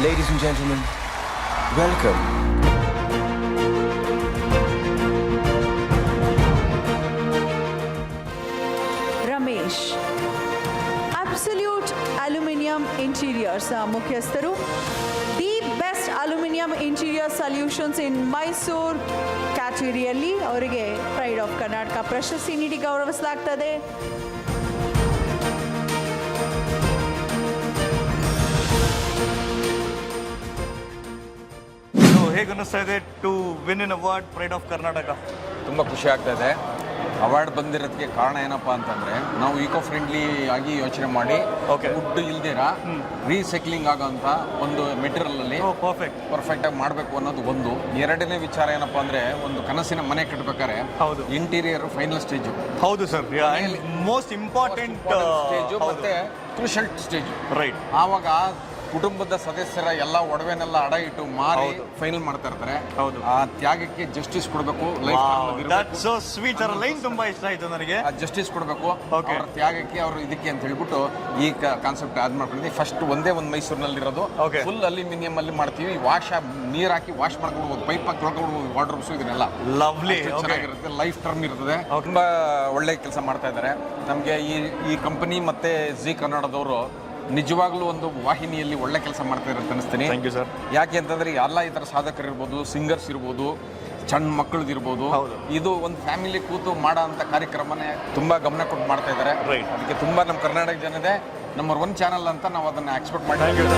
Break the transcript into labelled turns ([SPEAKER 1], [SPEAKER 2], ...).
[SPEAKER 1] Ladies and gentlemen, welcome.
[SPEAKER 2] Ramesh absolute aluminium interiors ಮುಖ್ಯಸ್ಥರು the best aluminium interior solutions in Mysuru ಕ್ಯಾಟಗರಿಯಲ್ಲಿ ಅವರಿಗೆ pride of Karnataka ಪ್ರಶಸ್ತಿ ನೀಡಿ ಗೌರವಿಸಲಾಗ್ತದೆ.
[SPEAKER 3] ಹೇಗೆ ಅನ್ನಿಸ್ತಾ ಇದೆ to win in award pride of Karnataka?
[SPEAKER 4] ತುಂಬ ಖುಷಿ ಆಗ್ತಾ ಇದೆ. ಅವಾರ್ಡ್ ಬಂದಿರೋದಕ್ಕೆ ಕಾರಣ ಏನಪ್ಪ ಅಂತಂದರೆ ನಾವು ಈಕೋ ಫ್ರೆಂಡ್ಲಿ ಆಗಿ ಯೋಚನೆ ಮಾಡಿ ವುಡ್ ಇಲ್ದಿರ ರೀಸೈಕ್ಲಿಂಗ್ ಆಗೋಂಥ ಒಂದು ಮೆಟೀರಿಯಲಲ್ಲಿ ಪರ್ಫೆಕ್ಟಾಗಿ ಮಾಡಬೇಕು ಅನ್ನೋದು ಒಂದು. ಎರಡನೇ ವಿಚಾರ ಏನಪ್ಪ ಅಂದರೆ ಒಂದು ಕನಸಿನ ಮನೆ ಕಟ್ಟಬೇಕಾದ್ರೆ ಇಂಟೀರಿಯರ್ ಫೈನಲ್ ಸ್ಟೇಜು.
[SPEAKER 3] ಹೌದು ಸರ್, ಮೋಸ್ಟ್ ಇಂಪಾರ್ಟೆಂಟ್
[SPEAKER 4] ಸ್ಟೇಜು ಮತ್ತು ಕ್ರೂಷಲ್ ಸ್ಟೇಜು.
[SPEAKER 3] ರೈಟ್.
[SPEAKER 4] ಆವಾಗ ಕುಟುಂಬದ ಸದಸ್ಯರ ಎಲ್ಲ ಒಡವೆನೆಲ್ಲ ಅಡ ಇಟ್ಟು ಮಾರಿ ಫೈನಲ್ ಮಾಡ್ತಾ ಇರ್ತಾರೆ. ಆ ತ್ಯಾಗಕ್ಕೆ ಜಸ್ಟಿಸ್ ಕೊಡಬೇಕು.
[SPEAKER 3] ಸೊ ಸ್ವೀಟ್ ಅವರ ಲೈನ್ ತುಂಬಾ ಇಷ್ಟ ಆಯ್ತು ನನಗೆ.
[SPEAKER 4] ಜಸ್ಟಿಸ್ ಕೊಡಬೇಕು ಅವ್ರ ತ್ಯಾಗಕ್ಕೆ, ಅವರು ಇದಕ್ಕೆ ಅಂತ ಹೇಳ್ಬಿಟ್ಟು ಈ ಕಾನ್ಸೆಪ್ಟ್ ಆದ್ ಮಾಡ್ಕೊಂಡಿದ್ವಿ. ಫಸ್ಟ್ ಒಂದೇ ಒಂದು ಮೈಸೂರಿನಲ್ಲಿರೋದು ಫುಲ್ ಅಲ್ಯೂಮಿನಿಯಂ ಅಲ್ಲಿ ಮಾಡ್ತೀವಿ. ನೀರ್ ಹಾಕಿ ವಾಶ್ ಮಾಡ್ಕೊಡ್ಬೋದು, ಪೈಪ್ ಹಾಕಿ ತೊಳ್ಕೊಡ್ಬೋದು, ವಾಟರ್ ಇದನ್ನೆಲ್ಲ
[SPEAKER 3] ಲವ್ಲಿ
[SPEAKER 4] ಚೆನ್ನಾಗಿರುತ್ತೆ. ಲೈಫ್ ಟರ್ಮ್ ಇರ್ತದೆ. ತುಂಬಾ ಒಳ್ಳೆ ಕೆಲಸ ಮಾಡ್ತಾ ಇದ್ದಾರೆ. ನಮಗೆ ಈ ಕಂಪನಿ ಮತ್ತೆ ಜಿ ಕನ್ನಡದವರು ನಿಜವಾಗ್ಲೂ ಒಂದು ವಾಹಿನಿಯಲ್ಲಿ ಒಳ್ಳೆ ಕೆಲಸ ಮಾಡ್ತಾ ಇರೋ ಅನಿಸ್ತೀನಿ.
[SPEAKER 3] Thank you sir.
[SPEAKER 4] ಯಾಕೆ ಅಂತಂದ್ರೆ ಎಲ್ಲ ಈ ಥರ ಸಾಧಕರು ಇರ್ಬೋದು, ಸಿಂಗರ್ಸ್ ಇರ್ಬೋದು, ಸಣ್ಣ ಮಕ್ಕಳದಿರ್ಬೋದು, ಇದು ಒಂದು ಫ್ಯಾಮಿಲಿ ಕೂತು ಮಾಡೋ ಅಂಥ ಕಾರ್ಯಕ್ರಮನೇ ತುಂಬಾ ಗಮನ ಕೊಟ್ಟು ಮಾಡ್ತಾ ಇದ್ದಾರೆ. ಅದಕ್ಕೆ ತುಂಬಾ ನಮ್ಮ ಕರ್ನಾಟಕ ಜನತೆ ನಂಬರ್ 1 ಚಾನಲ್ ಅಂತ ನಾವು ಅದನ್ನ ಎಕ್ಸ್ಪೆಕ್ಟ್ ಮಾಡ್ತೀವಿ.